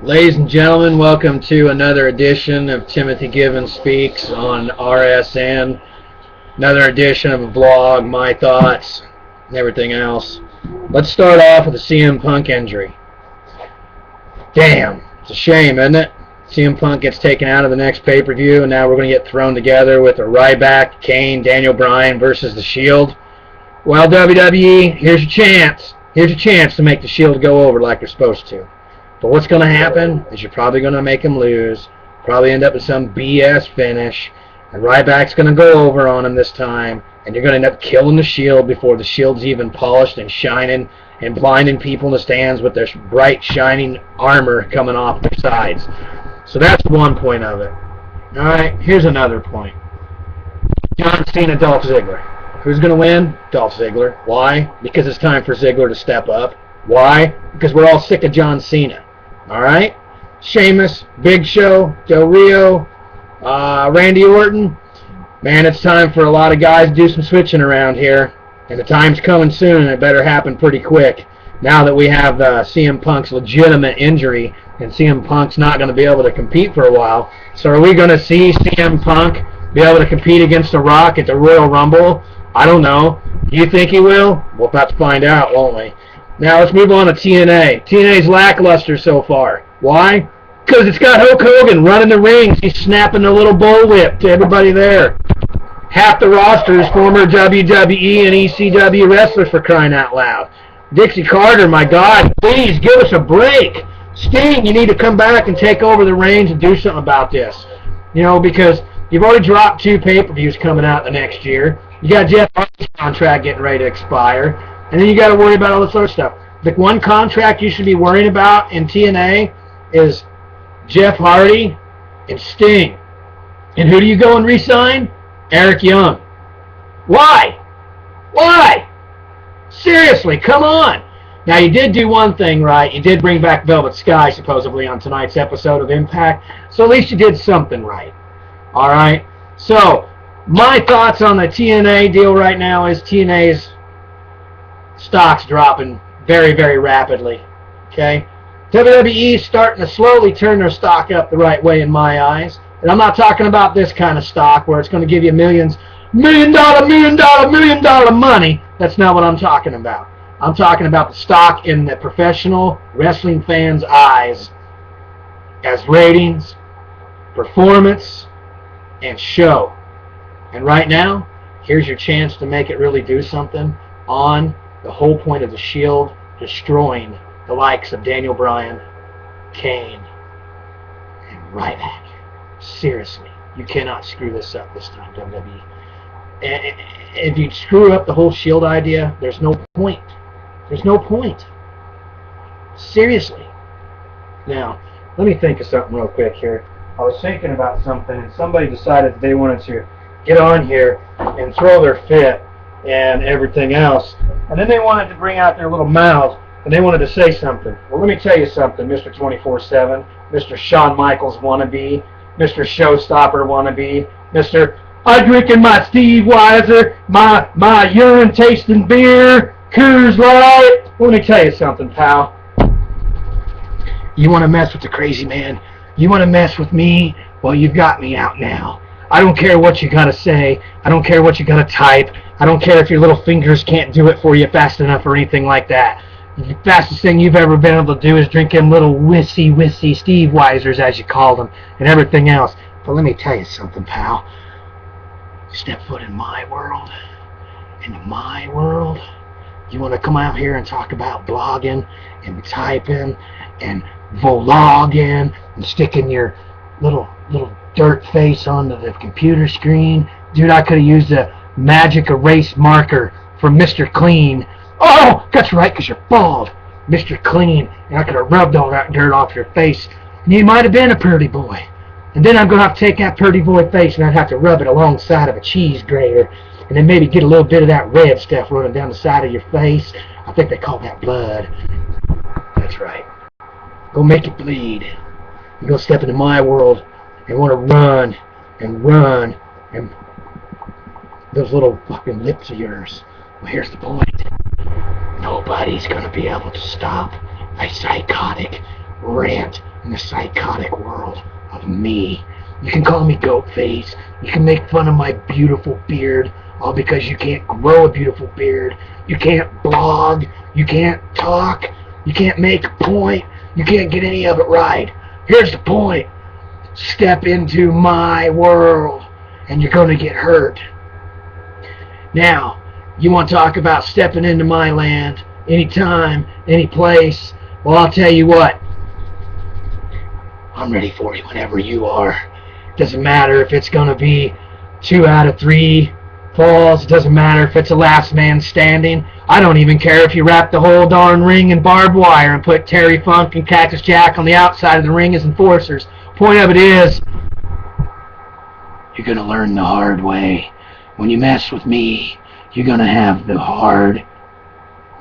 Ladies and gentlemen, welcome to another edition of Timothy Given Speaks on RSN. Another edition of a vlog, my thoughts, and everything else. Let's start off with the CM Punk injury. Damn, it's a shame, isn't it? CM Punk gets taken out of the next pay-per-view, and now we're going to get thrown together with a Ryback, Kane, Daniel Bryan versus The Shield. Well, WWE, here's your chance. Here's your chance to make The Shield go over like they're supposed to. But what's going to happen is you're probably going to make him lose, probably end up with some BS finish, and Ryback's going to go over on him this time, and you're going to end up killing The Shield before The Shield's even polished and shining and blinding people in the stands with their bright, shining armor coming off their sides. So that's one point of it. All right, here's another point. John Cena, Dolph Ziggler. Who's going to win? Dolph Ziggler. Why? Because it's time for Ziggler to step up. Why? Because we're all sick of John Cena. All right? Sheamus, Big Show, Del Rio, Randy Orton. Man, it's time for a lot of guys to do some switching around here. And the time's coming soon, and it better happen pretty quick. Now that we have CM Punk's legitimate injury, and CM Punk's not going to be able to compete for a while. So are we going to see CM Punk be able to compete against The Rock at the Royal Rumble? I don't know. Do you think he will? We'll have to find out, won't we? Now let's move on to TNA. TNA's lackluster so far. Why? Because it's got Hulk Hogan running the rings. He's snapping the little bullwhip to everybody there. Half the roster is former WWE and ECW wrestlers, for crying out loud. Dixie Carter, my God, please give us a break. Sting, you need to come back and take over the reins and do something about this. You know, because you've already dropped 2 pay-per-views coming out the next year. You got Jeff Hardy's contract getting ready to expire. And then you got to worry about all this other stuff. The one contract you should be worrying about in TNA is Jeff Hardy and Sting. And who do you go and re-sign? Eric Young. Why? Why? Seriously, come on. Now, you did do one thing right. You did bring back Velvet Sky, supposedly, on tonight's episode of Impact. So at least you did something right. All right? So, my thoughts on the TNA deal right now is TNA's stock's dropping very, very rapidly. Okay? WWE's starting to slowly turn their stock up the right way in my eyes. And I'm not talking about this kind of stock where it's going to give you million dollar money. That's not what I'm talking about. I'm talking about the stock in the professional wrestling fans' eyes as ratings, performance, and show. And right now, here's your chance to make it really do something on the whole point of the Shield destroying the likes of Daniel Bryan, Kane, and Ryback. Seriously, you cannot screw this up this time, WWE. And if you screw up the whole Shield idea, there's no point. There's no point. Seriously. Now, let me think of something real quick here. I was thinking about something, and somebody decided that they wanted to get on here and throw their fit and everything else. And then they wanted to bring out their little mouth, and they wanted to say something. Well, let me tell you something, Mr. 24/7, Mr. Shawn Michaels wannabe, Mr. Showstopper wannabe, Mr. I drinking my Steve Weiser, my urine-tasting beer, Coors Light. Let me tell you something, pal. You want to mess with the crazy man? You want to mess with me? Well, you've got me out now. I don't care what you got to say. I don't care what you got to type. I don't care if your little fingers can't do it for you fast enough or anything like that. The fastest thing you've ever been able to do is drink them little wissy Steve Weisers, as you call them, and everything else. But let me tell you something, pal. Step foot in my world, into my world. You want to come out here and talk about blogging and typing and vlogging and sticking your little dirt face onto the computer screen? Dude, I could have used a magic erase marker from Mr. Clean. Oh, that's right, because you're bald, Mr. Clean. And I could have rubbed all that dirt off your face, and you might have been a pretty boy. And then I'm going to have to take that pretty boy face, and I'd have to rub it alongside of a cheese grater, and then maybe get a little bit of that red stuff running down the side of your face. I think they call that blood. That's right. Go make it bleed. You're going to step into my world and want to run, and those little fucking lips of yours. Well, here's the point. Nobody's going to be able to stop a psychotic, rant in the psychotic world of me. You can call me goat face. You can make fun of my beautiful beard, all because you can't grow a beautiful beard. You can't blog. You can't talk. You can't make a point. You can't get any of it right. Here's the point. Step into my world, and you're going to get hurt. Now, you want to talk about stepping into my land, anytime, any place? Well, I'll tell you what. I'm ready for you whenever you are. Doesn't matter if it's going to be 2 out of 3 falls. It doesn't matter if it's a last man standing. I don't even care if you wrap the whole darn ring in barbed wire and put Terry Funk and Cactus Jack on the outside of the ring as enforcers. Point of it is, you're going to learn the hard way. When you mess with me, you're going to have the hard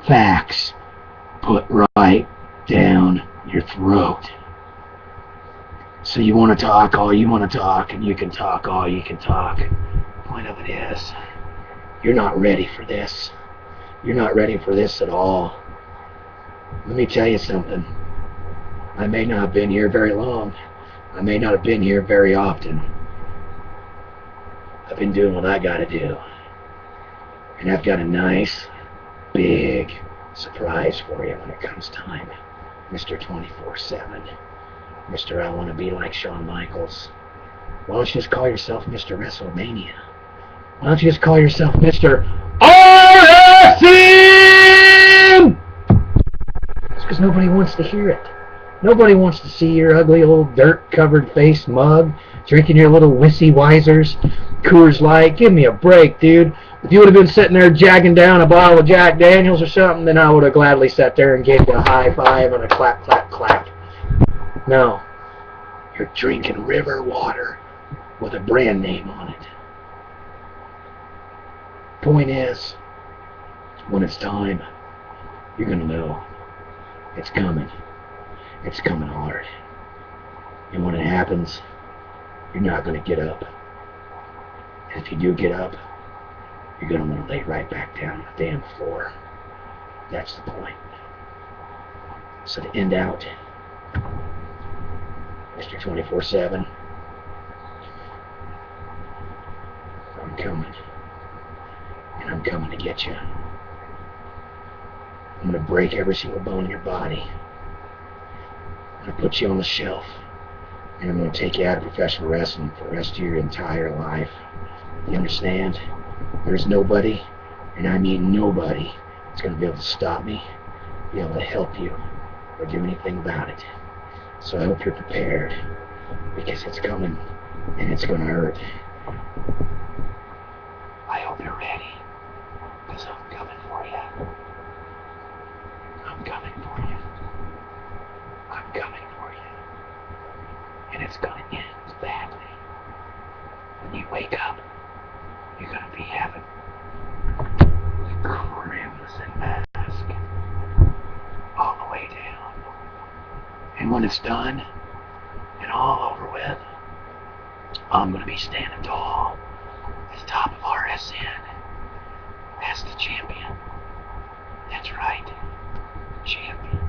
facts put right down your throat. So you want to talk all you want to talk, and you can talk all you can talk. Point of it is, you're not ready for this. You're not ready for this at all. Let me tell you something. I may not have been here very long. I may not have been here very often. I've been doing what I gotta do. And I've got a nice, big surprise for you when it comes time. Mr. 24/7. Mr. I want to be like Shawn Michaels. Why don't you just call yourself Mr. WrestleMania? Why don't you just call yourself Mr. RSN? It's because nobody wants to hear it. Nobody wants to see your ugly old dirt-covered face mug drinking your little Wissy Wisers, Coors Light. Give me a break, dude. If you would have been sitting there jagging down a bottle of Jack Daniels or something, then I would have gladly sat there and gave you a high five and a clap, clap, clap. No. You're drinking river water with a brand name on it. Point is, when it's time, you're going to know. It's coming. It's coming hard. And when it happens, you're not going to get up. And if you do get up, you're going to want to lay right back down on the damn floor. That's the point. So to end out, Mr. 24/7, I'm coming. And I'm coming to get you. I'm going to break every single bone in your body. I'm going to put you on the shelf. And I'm going to take you out of professional wrestling for the rest of your entire life. You understand? There's nobody, and I mean nobody, that's going to be able to stop me, be able to help you, or do anything about it. So I hope you're prepared, because it's coming, and it's going to hurt. I hope you're ready, because I'm coming for you. I'm coming for you. I'm coming for you. And it's going to end badly. When you wake up, you're going to be having the crimson mask all the way down. And when it's done and all over with, I'm going to be standing tall at the top of RSN as the champion. That's right, champion.